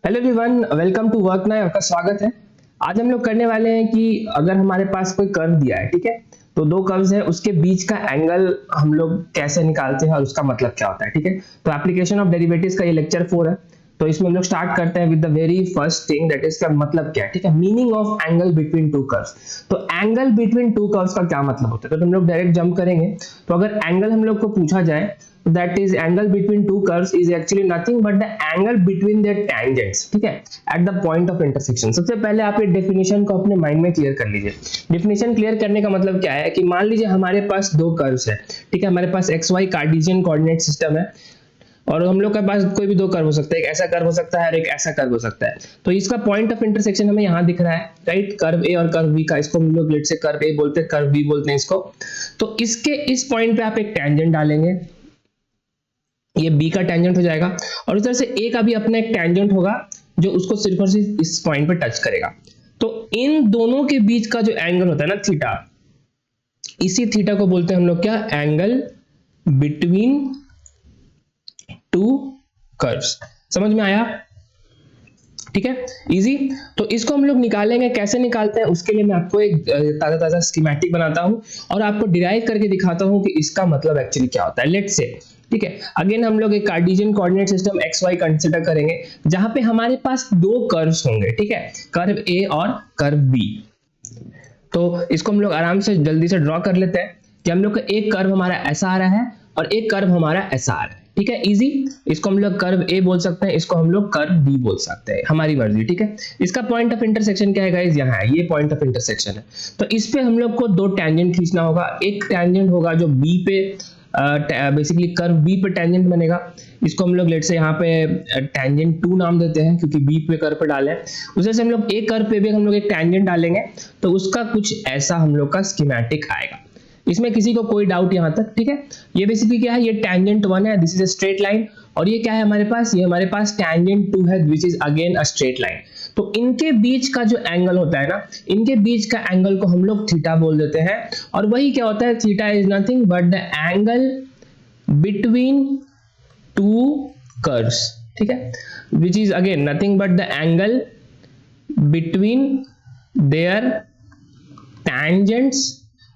Hello everyone, welcome to work now. आपका स्वागत है। आज हम लोग करने वाले हैं कि अगर हमारे पास कोई कर्व दिया है, ठीक है, तो दो कर्व्स है, उसके बीच का एंगल हम लोग कैसे निकालते हैं और उसका मतलब क्या होता है। ठीक है, तो एप्लीकेशन ऑफ डेरिवेटिव्स का ये लेक्चर 4 है। तो इसमें हम लोग स्टार्ट करते हैं with the very first thing, that is का मतलब क्या है। ठीक है, meaning of angle between two curves. तो एंगल बिटवीन टू कर्व्स का क्या मतलब होता है, तो हम लोग डायरेक्ट जंप करेंगे। तो अगर एंगल हम लोग को पूछा जाए, that is angle between two curves is actually nothing but the angle between their tangents, ठीक है, at the point of intersection। सबसे पहले आप ये डेफिनेशन को अपने माइंड में क्लियर कर लीजिए। डेफिनेशन क्लियर करने का मतलब क्या है कि मान लीजिए हमारे पास दो कर्व्स है, ठीक है, हमारे पास X Y Cartesian coordinate system है और हम लोग के पास कोई भी दो कर्व हो सकता है, एक ऐसा कर्व हो सकता है और एक ऐसा कर्व हो सकता है। तो इसका पॉइंट ऑफ इंटरसेक्शन हमें यहाँ दिख रहा है, राइट, कर्व ए और कर्व बी का। इसको हम लोग लेट से कर्व ए बोलते हैं, कर्व बी बोलते हैं इसको। तो इसके इस पॉइंट पे आप एक टेंजेंट डालेंगे, ये बी का टेंजेंट हो जाएगा, और उस तरह से ए का भी अपना एक टेंजेंट होगा जो उसको सिर्फ और सिर्फ इस पॉइंट पे टच करेगा। तो इन दोनों के बीच का जो एंगल होता है ना, थीटा, इसी थीटा को बोलते हैं हम लोग क्या, एंगल बिटवीन टू कर्व्स। समझ में आया? ठीक है, इजी। तो इसको हम लोग निकालेंगे, कैसे निकालते हैं उसके लिए मैं आपको एक ताजा ताजा स्कीमेटिक बनाता हूं और आपको डिराइव करके दिखाता हूं कि इसका मतलब एक्चुअली क्या होता है। लेट्स से, ठीक है, अगेन हम लोग एक Cartesian coordinate system x y consider करेंगे जहां पे हमारे पास दो कर्व्स होंगे, ठीक है, कर्व ए और कर्व बी। तो इसको हम लोग आराम से जल्दी से ड्रॉ कर लेते हैं कि हम लोग का एक कर्व हमारा ऐसा आ रहा है और एक कर्व हमारा ऐसा आ रहा है। ठीक है, इजी। इसको हम लोग कर्व ए बोल सकते हैं, इसको हम लोग कर्व बी बोल सकते हैं, हमारी मर्जी। ठीक है, इसका पॉइंट ऑफ इंटरसेक्शन क्या है गाइस, यहाँ है, ये पॉइंट ऑफ इंटरसेक्शन है। तो इस पे हम लोग को दो टेंजेंट खींचना होगा। एक टेंजेंट होगा जो बी पे बेसिकली कर्व बी पे टेंजेंट बनेगा, इसको हम लोग लेट से यहाँ पे टेंजेंट 2 नाम देते हैं क्योंकि बी पे कर्व पे डाले। उसे से हम लोग एक कर्व पे भी हम लोग एक टेंजेंट डालेंगे तो उसका कुछ ऐसा हम लोग का स्कीमेटिक आएगा। इसमें किसी को कोई डाउट यहाँ तक? ठीक है, ये बेसिकली क्या है, ये टेंजेंट 1 है, this is a straight line, और ये क्या है हमारे पास, ये हमारे पास टेंजेंट 2 है, which is again a straight line. तो इनके बीच का जो एंगल होता है ना, इनके बीच का एंगल को हम लोग थीटा बोल देते हैं। और वही क्या होता है, theta is nothing but the angle between two curves. ठीक है, which is again nothing but the angle between their tangents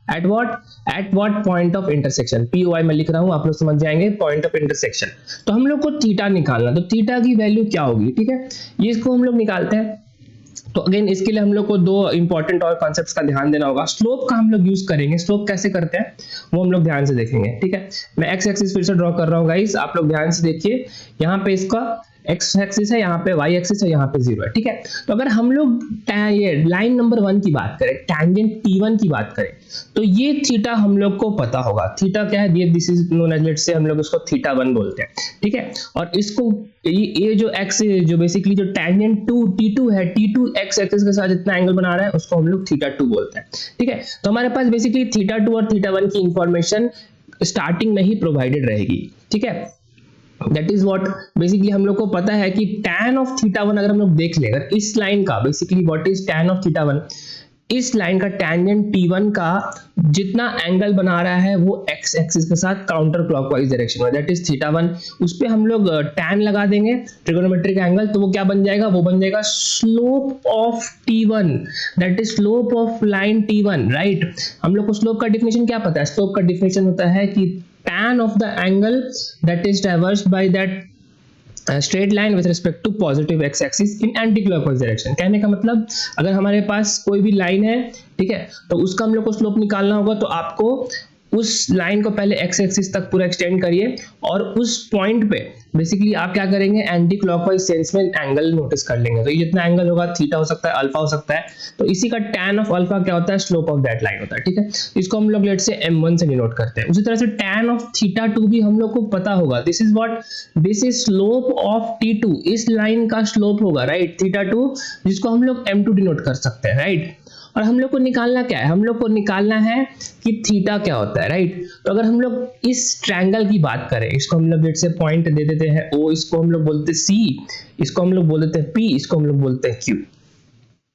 at what point of intersection। POI में लिख रहा हूं, आप लोग समझ जाएंगे, पॉइंट ऑफ इंटरसेक्शन। तो हम लोग को थीटा निकालना, तो थीटा की वैल्यू क्या होगी, ठीक है, ये इसको हम लोग निकालते हैं। तो अगेन इसके लिए हम लोग को दो इंपॉर्टेंट और कॉन्सेप्ट्स का ध्यान देना होगा। स्लोप का हम लोग यूज करेंगे, स्लोप कैसे करते हैं वो हम लोग ध्यान से देखेंगे। ठीक है, मैं एक्स एक्सिस फिर से ड्रॉ कर रहा हूँ गाइस, आप लोग ध्यान से देखिए। यहाँ पे इसका एक्स एक्सिस है, यहाँ पे वाई एक्सिस है, यहाँ पे 0 है। ठीक है, तो अगर हम लोग ये लाइन नंबर 1 की बात करें, टैंजेंट T1 की बात करें, तो ये थीटा हम लोग को पता होगा। थीटा क्या है, ये this is known as, let's say हम लोग इसको थीटा 1 बोलते हैं। ठीक है, और इसको ये जो एक्स जो बेसिकली जो टैंजेंट T2 है, T2 एक्स एक्सिस के साथ जितना एंगल बना रहा है उसको हम लोग थीटा 2 बोलते हैं। ठीक है, तो हमारे पास बेसिकली थीटा 2 और थीटा 1 की इंफॉर्मेशन स्टार्टिंग में ही प्रोवाइडेड रहेगी। ठीक है, दैट इज व्हाट बेसिकली हम लोग को पता है कि tan ऑफ थीटा 1 अगर हम लोग देख लें, अगर इस लाइन का basically what is tan of theta 1, इस लाइन का टेंजेंट T1 का जितना एंगल बना रहा है वो एक्स एक्सिस के साथ काउंटर क्लॉकवाइज डायरेक्शन में, दैट इज थीटा 1, उस पे हम लोग tan लगा देंगे, ट्रिगोनोमेट्रिक एंगल। तो वो क्या बन जाएगा, वो बन जाएगा slope of T1, that is slope of line T1, right. हम लोग को स्लोप का डिफिनेशन क्या पता है, स्लोप का डिफिनेशन होता है कि tan of the angle that is traversed by that straight line with respect to positive x axis in anti-clockwise direction। कहने का मतलब अगर हमारे पास कोई भी लाइन है, ठीक है, तो उसका हम लोग को स्लोप निकालना होगा, तो आपको उस लाइन को पहले x एक्सिस तक पूरा एक्सटेंड करिए और उस पॉइंट पे बेसिकली आप क्या करेंगे, एंटी क्लॉकवाइज सेंस में एंगल नोटिस कर लेंगे। तो ये जितना एंगल होगा, थीटा हो सकता है, अल्फा हो सकता है, तो इसी का tan ऑफ अल्फा क्या होता है, स्लोप ऑफ दैट लाइन होता है। ठीक है, इसको हम लोग लेट से m1 से डिनोट करते हैं। उसी तरह से tan ऑफ थीटा 2 भी हम लोग को पता होगा, this is what, this is slope of T2, इस लाइन का स्लोप होगा, राइट, थीटा 2, जिसको हम लोग m2 डिनोट कर सकते हैं, राइट। और हम लोग को निकालना क्या है, हम लोग को निकालना है कि थीटा क्या होता है, राइट। तो अगर हम लोग इस ट्रायंगल की बात करें, इसको हम लोग से पॉइंट दे देते हैं O, इसको हम लोग बोलते हैं C, इसको हम लोग बोल देते हैं P, इसको हम लोग बोलते हैं Q।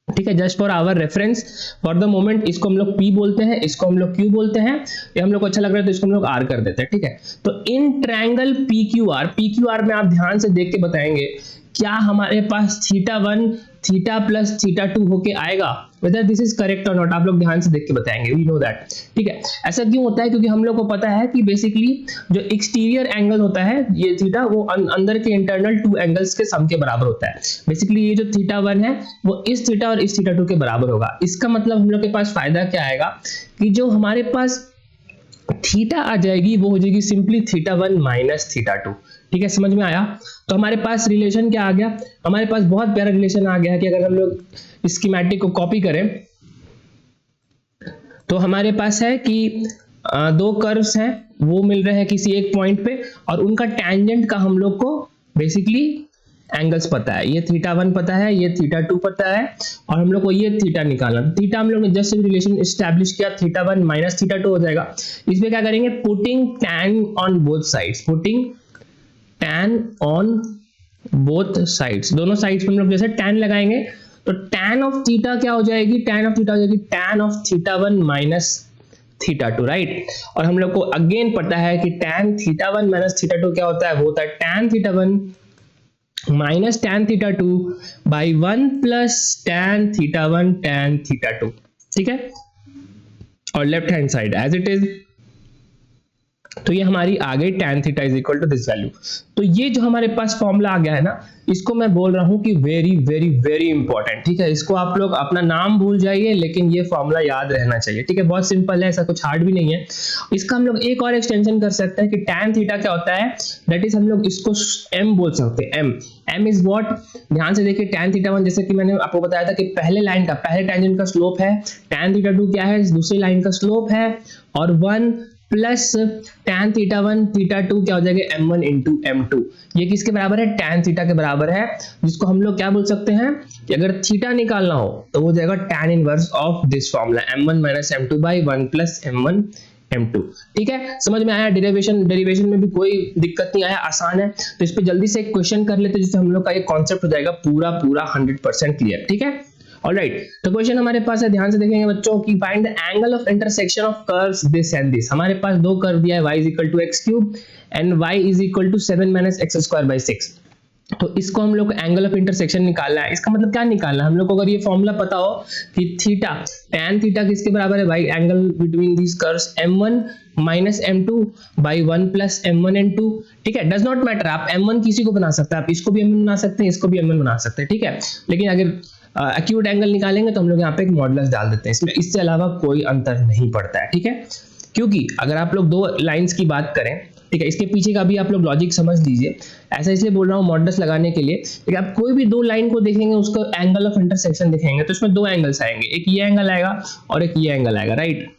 ठीक है, just for our reference for the moment इसको हम लोग P बोलते हैं, इसको हम लोग Q बोलते हैं, ये हम लोग को अच्छा लग रहा है तो इसको हम लोग R कर देते हैं। ठीक है, तो इन ट्रायंगल PQR में आप ध्यान से देख के बताएंगे क्या हमारे पास θ1 थीटा प्लस θ2 होके आएगा? whether this is correct or not, आप लोग ध्यान से देख के बताएंगे, we know that, ठीक है। ऐसा क्यों होता है? क्योंकि हम लोग को पता है कि बेसिकली जो एक्सटीरियर एंगल होता है ये थीटा, वो अंदर के इंटरनल टू एंगल्स के सम के बराबर होता है। बेसिकली ये जो θ1 है वो इस थीटा और इस θ2 के बराबर होगा। इसका मतलब हम लोग के पास फायदा क्या आएगा कि जो हमारे पास थीटा आ जाएगी वो हो जाएगी सिंपली θ1 माइनस θ2। ठीक है, समझ में आया? तो हमारे पास रिलेशन क्या आ गया? हमारे पास बहुत प्यारा रिलेशन आ गया है कि अगर हम लोग स्कीमेटिक को कॉपी करें तो हमारे पास है कि दो कर्व्स हैं, वो मिल रहे हैं किसी एक पॉइंट पे और उनका टेंजेंट का हम लोग को बेसिकली एंगल्स पता है। ये θ1 पता है, ये θ2 पता है और हम लोग को ये थीटा निकालना। थीटा हम लोग ने जस्ट रिलेशन एस्टैब्लिश किया, θ1 माइनस θ2 हो जाएगा। इसमें क्या करेंगे? Putting tan on both sides, putting tan on both sides, दोनों साइड्स पे हम लोग जैसे tan लगाएंगे तो tan ऑफ थीटा क्या हो जाएगी? tan ऑफ थीटा हो जाएगी tan ऑफ θ1 माइनस θ2, राइट। और हम लोग को अगेन पता है कि tan θ1 माइनस θ2 क्या होता है? वो होता है tan θ1 minus tan θ2 by 1 plus tan θ1 tan θ2, ठीक है। और left hand side as it is, तो ये हमारी आ गई tan θ is equal to this value. तो ये जो हमारे पास फॉर्मूला आ गया है ना, इसको मैं बोल रहा हूं कि वेरी वेरी वेरी इंपॉर्टेंट, ठीक है। इसको आप लोग अपना नाम भूल जाइए लेकिन ये फॉर्मूला याद रहना चाहिए, ठीक है। बहुत सिंपल है, ऐसा कुछ हार्ड भी नहीं है। इसका हम लोग एक और एक्सटेंशन कर सकते हैं कि tan θ क्या होता है, दैट इज हम लोग इसको m बोल सकते हैं। m is what? ध्यान से देखिए, tan θ1 जैसे कि मैंने आपको बताया था कि पहले लाइन का, पहले टेंजेंट का स्लोप है, tan θ2 क्या है? दूसरी लाइन का स्लोप है और 1 प्लस tan θ1 θ2 क्या हो जाएगा? m1 into m2। ये किसके बराबर है? tan θ के बराबर है, जिसको हम लोग क्या बोल सकते हैं कि अगर थीटा निकालना हो तो वो जाएगा tan inverse of this formula m1 minus m2 by 1 plus m1 m2। ठीक है, समझ में आया? डेरिवेशन में भी कोई दिक्कत नहीं आया, आसान है। तो इस पे जल्दी से एक क्वेश्चन कर लेते हैं जिससे हम लोग का ये कॉन्सेप्ट हो जाएगा पूरा 100% क्लियर, ठीक है। ऑलराइट, तो क्वेश्चन हमारे पास है, ध्यान से देखेंगे बच्चों की find the angle of intersection of curves this and this. हमारे पास दो कर्व दिया है, y is equal to x cube and y is equal to 7 minus x square by 6। तो इसको हम लोग एंगल ऑफ इंटरसेक्शन निकालना है। इसका मतलब क्या निकालना है? हम लोग को अगर ये फॉर्मूला पता हो कि थीटा, tan थीटा किसके बराबर है भाई? Angle between these curves m1 minus m2 by 1 plus m1 n2, ठीक है। डज नॉट मैटर, आप m1 किसी को बना सकते हैं, आप इसको भी m1 बना सकते हैं, इसको भी m1 बना सकते हैं, ठीक है। लेकिन अगर एक्यूट एंगल निकालेंगे तो हम लोग यहाँ पे एक मॉडुलस डाल देते हैं, इसमें इससे अलावा कोई अंतर नहीं पड़ता है, ठीक है। क्योंकि अगर आप लोग दो लाइंस की बात करें, ठीक है, इसके पीछे का भी आप लोग लॉजिक समझ लीजिए। ऐसा इसलिए बोल रहा हूँ मॉडुलस लगाने के लिए, लेकिन आप कोई भी दो लाइन को देखेंगे, उसका एंगल ऑफ इंटरसेक्शन दिखेंगे तो इसमें दो एंगल्स आएंगे, एक ये एंगल आएगा और एक ये एंगल आएगा, राइट।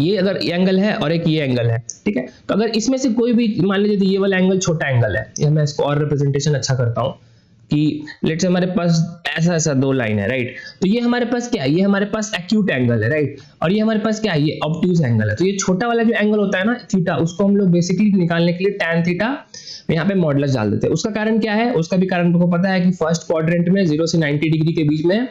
ये अगर एंगल है और एक ये एंगल है, ठीक है। तो अगर इसमें से कोई भी, मान लीजिए ये वाला एंगल छोटा एंगल है, ये मैं इसको और रिप्रेजेंटेशन अच्छा करता हूँ कि लेट्स से हमारे पास ऐसा दो लाइन है, राइट। तो ये हमारे पास क्या है? ये हमारे पास एक्यूट एंगल है, राइट। और ये हमारे पास क्या है? ये ऑब्ट्यूज एंगल है। तो ये छोटा वाला जो एंगल होता है ना थीटा, उसको हम लोग बेसिकली निकालने के लिए tan थीटा यहाँ पे मॉडुलस डाल देते हैं। उसका कारण क्या है? उसका भी कारण आपको पता है कि फर्स्ट क्वाड्रेंट में 0 से 90 डिग्री के बीच में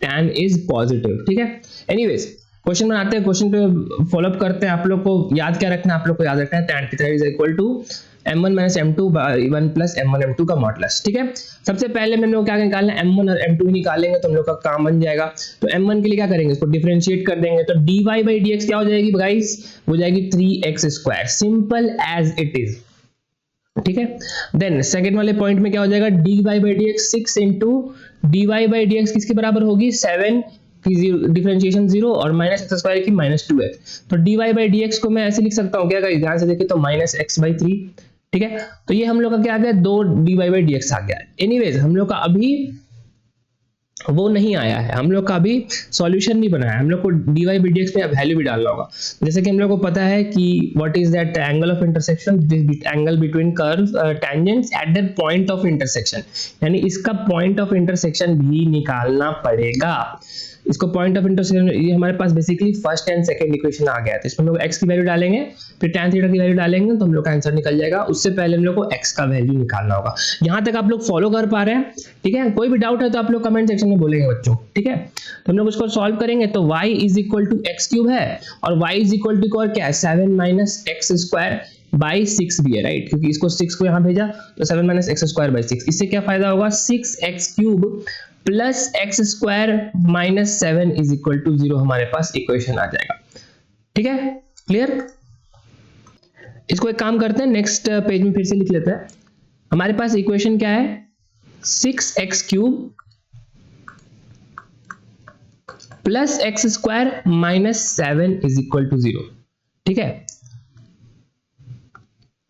tan इज पॉजिटिव, ठीक है। एनीवेज, क्वेश्चन बनाते हैं, क्वेश्चन पे फॉलोअप करते हैं। आप लोग को याद क्या रखना है? आप लोग को याद रखना है tan theta is equal to m1 minus m2 by 1 plus m1 m2 का मॉडुलस, ठीक है। सबसे पहले हम लोग क्या निकालना है? m1 और m2 निकालेंगे तो हम लोग का काम बन जाएगा। तो m1 के लिए क्या करेंगे? इसको डिफरेंशिएट कर देंगे तो dy बाई dx क्या हो जाएगी गाइस? वो जाएगी 3x square, simple as it is, ठीक है। देन सेकंड वाले पॉइंट में क्या हो जाएगा? dy by dx 6 into dy by dx किसके बराबर होगी? 7 की डिफरेंशिएशन 0 और माइनस एक्स स्क्वायर की माइनस 2x। तो dy बाई dx को मैं ऐसे लिख सकता हूँ क्या गाइस? ध्यान से देखिए तो माइनस एक्स बाई 3, ठीक है। तो ये हम लोग का क्या आ गया? 2 dy बाई dx आ गया। एनीवेज, हम लोग का अभी वो नहीं आया है, हम लोग का अभी सॉल्यूशन नहीं बनाया है, हम लोग को dy बाई dx में वैल्यू भी डालना होगा। जैसे कि हम लोग को पता है कि what is that angle of intersection, this angle between curves tangents at that point of intersection, यानी इसका पॉइंट ऑफ इंटरसेक्शन भी निकालना पड़ेगा। इसको पॉइंट ऑफ इंटरसेक्शन, ये हमारे पास basically first and second equation आ गया है। तो इसमें हम लोग x की वैल्यू डालेंगे, फिर tan थीटा की वैल्यू डालेंगे तो हम लोग का आंसर निकल जाएगा। उससे पहले हम लोग को x का वैल्यू निकालना होगा। यहां तक आप लोग फॉलो कर पा रहे हैं, ठीक है। कोई भी डाउट है तो आप लोग कमेंट सेक्शन में बोलेंगे बच्चों, ठीक है। तो हम लोग उसको सॉल्व करेंगे तो y is equal to x cube है और y इज इक्वल टू क्या है? 7 माइनस एक्स स्क्वायर बाई 6 भी है, राइट, क्योंकि इसको 6 को यहाँ भेजा तो 7 माइनस एक्स स्क्वायर बाई 6। इससे क्या फायदा होगा, 6x³ plus x square minus 7 is equal to 0 हमारे पास इक्वेशन आ जाएगा। ठीक है, क्लियर। इसको एक काम करते हैं, नेक्स्ट पेज में फिर से लिख लेते हैं। हमारे पास इक्वेशन क्या है, 6x³ plus x square minus 7 is equal to 0। ठीक है,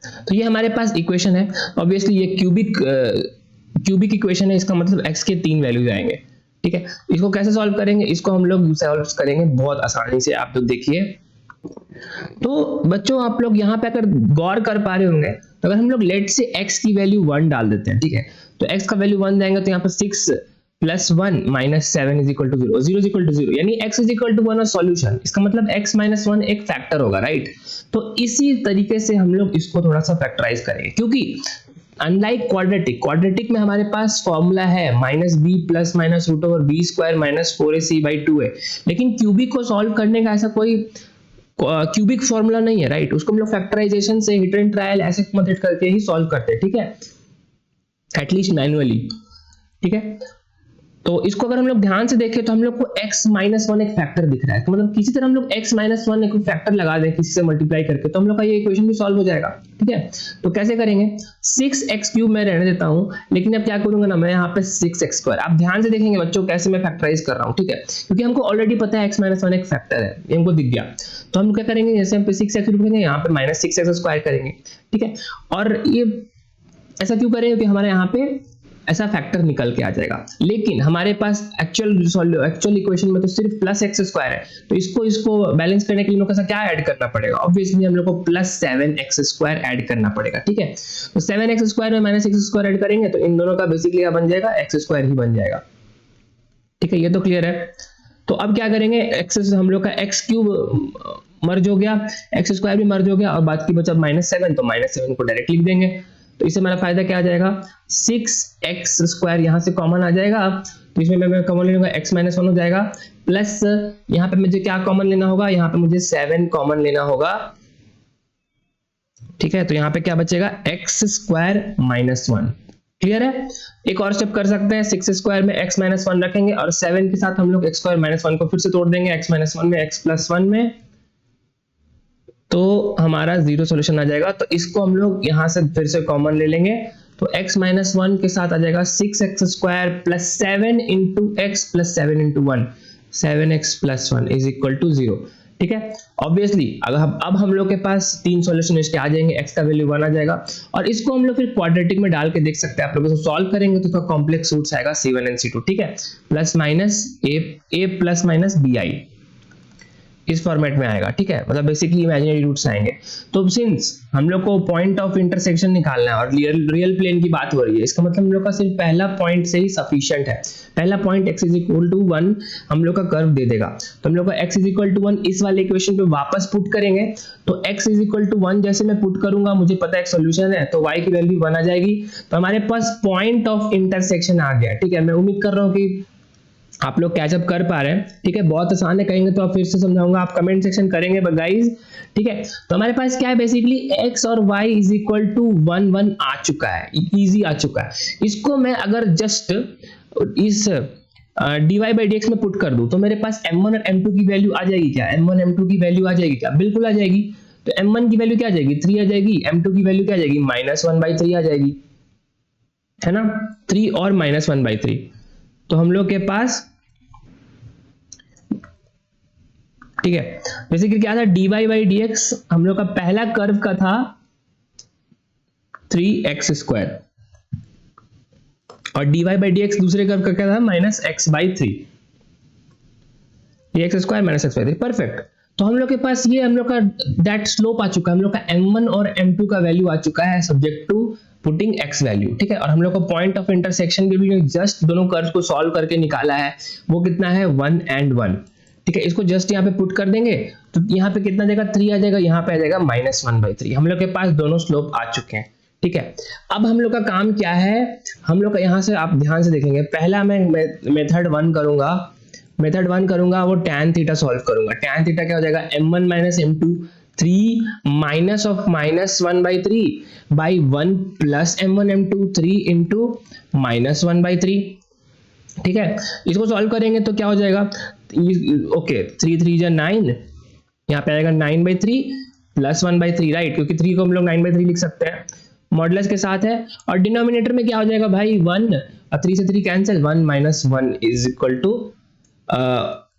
तो ये हमारे पास इक्वेशन है। ऑब्वियसली ये क्यूबिक इक्वेशन है, इसका मतलब x के 3 वैल्यूज आएंगे। ठीक है, इसको कैसे सॉल्व करेंगे, इसको हम लोग सॉल्व करेंगे बहुत आसानी से। आप लोग देखिए, तो बच्चों आप लोग यहाँ पे अगर गौर कर पा रहे होंगे, तो अगर हम लोग लेट से x की वैल्यू 1 डाल देते हैं, ठीक है, तो x का वैल्यू 1 देंगे तो यहाँ पर 6 plus 1 minus 7 is equal to 0, 0 is equal to 0, यानी x इज इक्वल टू 1 और सॉल्यूशन, इसका मतलब x माइनस 1 एक फैक्टर होगा, राइट। तो इसी तरीके से हम लोग इसको थोड़ा सा फैक्टराइज करेंगे, क्योंकि अनलाइक क्वाड्रेटिक में हमारे पास फॉर्मूला है minus b plus minus root over b square minus 4ac/2 है, लेकिन क्यूबिक को सॉल्व करने का ऐसा कोई क्यूबिक फॉर्मूला नहीं है, राइट। उसको हम लोग फैक्टराइजेशन से, हिट एंड ट्रायल ऐसे मेथड करके ही सॉल्व करते हैं, ठीक है, एटलीस्ट मैन्युअली। ठीक है, तो इसको अगर हम लोग ध्यान से देखें तो हम लोग को x माइनस 1 एक फैक्टर दिख रहा है, तो मतलब किसी तरह हम लोग x माइनस 1 एक फैक्टर लगा दें किसी से मल्टीप्लाई करके, तो हम लोग का ये इक्वेशन भी सॉल्व हो जाएगा। ठीक है, तो कैसे करेंगे, 6x³ मैं रहने देता हूं, लेकिन अब क्या करूंगा ना, मैं यहाँ पे 6x²। आप ध्यान से देखेंगे बच्चों कैसे मैं फैक्टराइज कर रहा हूँ, ठीक है, क्योंकि हमको ऑलरेडी पता है x माइनस 1 एक फैक्टर है, ये हमको दिख गया। तो हम क्या करेंगे, जैसे हम पे 6x लिखेंगे, यहाँ पे माइनस 6x² करेंगे। ठीक है, और ये ऐसा क्यों करेंगे, क्योंकि हमारे यहाँ पे ऐसा फैक्टर निकल के आ जाएगा, लेकिन हमारे पास एक्चुअल इक्वेशन में तो सिर्फ प्लस एक्स स्क्वायर है, तो इसको बैलेंस करने के लिए हम लोग को क्या ऐड करना पड़ेगा, ऑब्वियसली हम लोग को प्लस 7x² ऐड करना पड़ेगा। ठीक है, तो 7x² में माइनस x² ऐड करेंगे तो इन दोनों का बेसिकली क्या बन जाएगा, x² ही बन जाएगा। ठीक है, ये तो क्लियर है। तो अब क्या करेंगे, एक्स हम लोग का x³ मर्ज हो गया, x² भी मर्ज हो गया, और बाकी बचा -7, तो -7 को डायरेक्ट लिख देंगे। तो इससे हमारा फायदा क्या आ जाएगा, 6x² यहाँ से कॉमन आ जाएगा, तो इसमें मैं कॉमन ले लूंगा, x माइनस 1 हो जाएगा, प्लस यहाँ पे मुझे क्या कॉमन लेना होगा, यहाँ पे मुझे 7 कॉमन लेना होगा। ठीक है, तो यहाँ पे क्या बचेगा, x² माइनस 1। क्लियर है, एक और स्टेप कर सकते हैं, 6² में x माइनस 1 रखेंगे और 7 के साथ हम लोग x² माइनस 1 को फिर से तोड़ देंगे, x माइनस 1 में x प्लस 1 में, तो हमारा 0 सॉल्यूशन आ जाएगा। तो इसको हम लोग यहाँ से फिर से कॉमन ले लेंगे, तो x माइनस 1 के साथ आ जाएगा 6x² plus 7 into x plus 7 into 1, 7x plus 1 is equal to 0। ठीक है, ऑब्वियसली अगर अब हम लोग के पास 3 सॉल्यूशन इसके आ जाएंगे, x का वैल्यू 1 आ जाएगा, और इसको हम लोग फिर क्वाड्रेटिक में डाल के देख सकते हैं। आप लोग इसको सॉल्व करेंगे तो इसका कॉम्प्लेक्स रूट्स आएगा C1 and C2। ठीक है, plus minus a plus minus bi इस फॉर्मेट में आएगा। ठीक है, मतलब बेसिकली इमेजिनरी रूट्स आएंगे। तो सिंस हम लोग को पॉइंट ऑफ इंटरसेक्शन निकालना है और रियल प्लेन की बात हो रही है, इसका मतलब हम लोग का सिर्फ पहला पॉइंट से ही सफिशिएंट है। पहला point x is equal to 1 हम लोग का कर्व दे देगा, तो हम लोग का x इज इक्वल टू 1 इस वाले इक्वेशन पे वापस पुट करेंगे, तो x इज इक्वल टू 1 जैसे मैं पुट करूंगा, मुझे पता है एक सॉल्यूशन है, तो y की वैल्यू 1 आ जाएगी, तो हमारे पास पॉइंट ऑफ इंटरसेक्शन आ गया। ठीक है, मैं उम्मीद कर रहा हूँ कि आप लोग कैचअप कर पा रहे हैं। ठीक है, बहुत आसान है, कहेंगे तो आप फिर से समझाऊंगा, आप कमेंट सेक्शन करेंगे गाइस। ठीक है, तो हमारे पास क्या है, बेसिकली x और y इज इक्वल टू 1 1 आ चुका है, इजी आ चुका है। इसको मैं अगर जस्ट इस dy/dx में पुट कर दूं, तो मेरे पास m1 और m2 की वैल्यू आ जाएगी क्या, m1 m2 की वैल्यू आ जाएगी क्या, बिल्कुल आ जाएगी। तो m1 की वैल्यू क्या आ जाएगी, 3 आ जाएगी, m2 की वैल्यू क्या आ जाएगी, -1/3 आ जाएगी, है ना, 3 और -1/3। तो हम लोग के पास, ठीक है, बेसिकली क्या था, dy/dx हम लोग का पहला कर्व का था 3x² और dy/dx दूसरे कर्व का क्या था, -x/3, ये x² -x/3, परफेक्ट। तो हम लोग के पास ये हम लोग का दैट स्लोप आ चुका है, हम लोग का m1 और m2 का वैल्यू आ चुका है subject to putting x value. ठीक है, और हम लोग को पॉइंट ऑफ इंटरसेक्शन के लिए जस्ट दोनों कर्व को सॉल्व करके निकाला है, वो कितना है, 1 and 1। ठीक है, इसको जस्ट यहाँ पे पुट कर देंगे, तो यहाँ पे कितना देगा, 3 आ जाएगा, यहाँ पे आ जाएगा -1/3। हम लोग के पास दोनों स्लोप आ चुके हैं। ठीक है, अब हम लोग का काम क्या है, हम लोग का यहाँ से आप ध्यान से देखेंगे, पहला मैं मेथड 1 करूंगा, वो tan थीटा सॉल्व करूंगा। tan थीटा क्या हो जाएगा, m1 - m2 3 minus of -1/3 by 1 plus m1 m2 3 into -1/3। ठीक है, इसको सॉल्व करेंगे तो क्या हो जाएगा, ओके 3 3 जा 9, यहाँ पे आएगा 9/3 प्लस 1/3, राइट, क्योंकि 3 को हम लोग 9/3 लिख सकते हैं, मॉडुलस के साथ है। और डिनोमिनेटर में क्या हो जाएगा भाई 1, और 3 से 3 cancel, 1 - 1 is equal to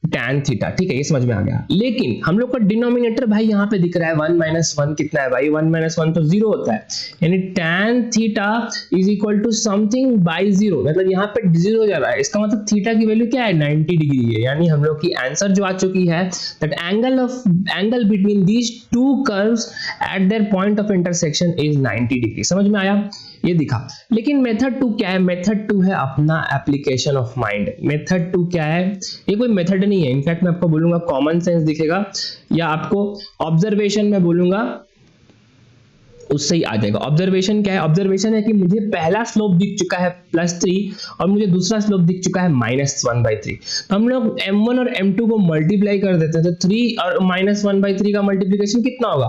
tan theta. ठीक है, ये समझ में आ गया। लेकिन हम लोग का डिनोमिनेटर भाई यहाँ पे दिख रहा है 1 - 1 कितना है भाई, 1 - 1 तो 0 होता है, यानी tan theta is equal to something by 0, मतलब यहाँ पे 0 हो जा रहा है, इसका मतलब थीटा की वैल्यू क्या है 90 डिग्री है। यानी हम लोग की आंसर जो आ चुकी है that angle between these two curves eight their point of intersection is 90 degree. समझ में आया, ये दिखा। लेकिन मेथड 2 क्या है, मेथड 2 है अपना एप्लीकेशन ऑफ माइंड। मेथड 2 क्या है, ये कोई मेथड नहीं है, इनफैक्ट मैं आपको बोलूंगा कॉमन सेंस दिखेगा, या आपको ऑब्जर्वेशन में बोलूंगा उससे ही आ जाएगा। ऑब्जर्वेशन क्या है, ऑब्जर्वेशन है कि मुझे पहला स्लोप दिख चुका है +3 और मुझे दूसरा स्लोप दिख चुका है -1/3, तो हम लोग m1 और m2 को मल्टीप्लाई कर देते हैं, तो 3 और -1/3 का मल्टीप्लिकेशन कितना होगा,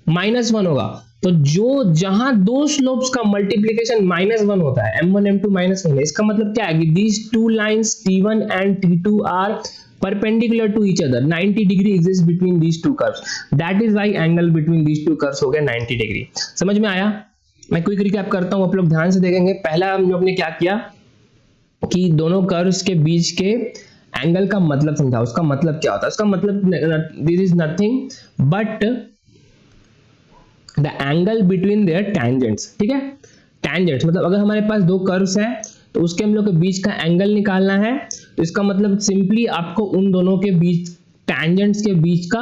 -1 होगा। तो जो जहां दो स्लोप्स का मल्टीप्लिकेशन -1 होता है, m1 m2 -1 है, इसका मतलब क्या है कि these two lines T1 and T2 are perpendicular to each other, 90 degree exists between these two curves, that is why angle between these two curves हो गया 90 डिग्री। समझ में आया? मैं क्विक रिकैप करता हूं, आप लोग ध्यान से देखेंगे। पहला हम लोग ने क्या किया कि दोनों कर्व्स के बीच के एंगल का मतलब समझा, उसका मतलब क्या होता है, उसका मतलब this is nothing but the angle between their tangents. ठीक है, टेंजेंट्स मतलब अगर हमारे पास दो कर्व्स हैं तो उसके हम लोग के बीच का एंगल निकालना है, तो इसका मतलब सिंपली आपको उन दोनों के बीच टेंजेंट्स के बीच का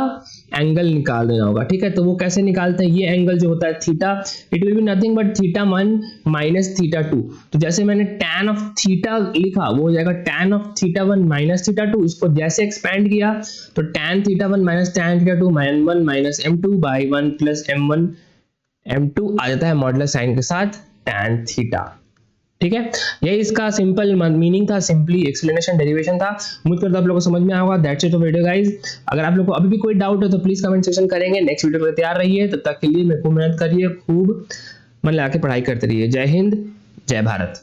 एंगल निकाल देना होगा। ठीक है, तो वो कैसे निकालते हैं, ये एंगल जो होता है theta, it will be nothing but θ1 - θ2। तो जैसे मैंने tan ऑफ थीटा लिखा वो हो जाएगा tan ऑफ θ1 - θ2। इसको जैसे एक्सपेंड किया तो tan θ1 - tan θ2 -1 - m2 by 1 plus m1 m2 आ जाता है मॉडुलस साइन के साथ tan थीटा। ठीक है, यही इसका सिंपल मीनिंग था, सिंपली एक्सप्लेनेशन डेरिवेशन था। उम्मीद करता हूं आप लोगों को समझ में आया होगा। That's it for video guys. अगर आप लोगों को अभी भी कोई डाउट हो तो प्लीज कमेंट सेक्शन करेंगे, नेक्स्ट वीडियो के लिए तैयार रहिए। तब तक के लिए मेरे को मेहनत करिए, खूब मन लगा के पढ़ाई करते रहिए। जय हिंद, जय भारत।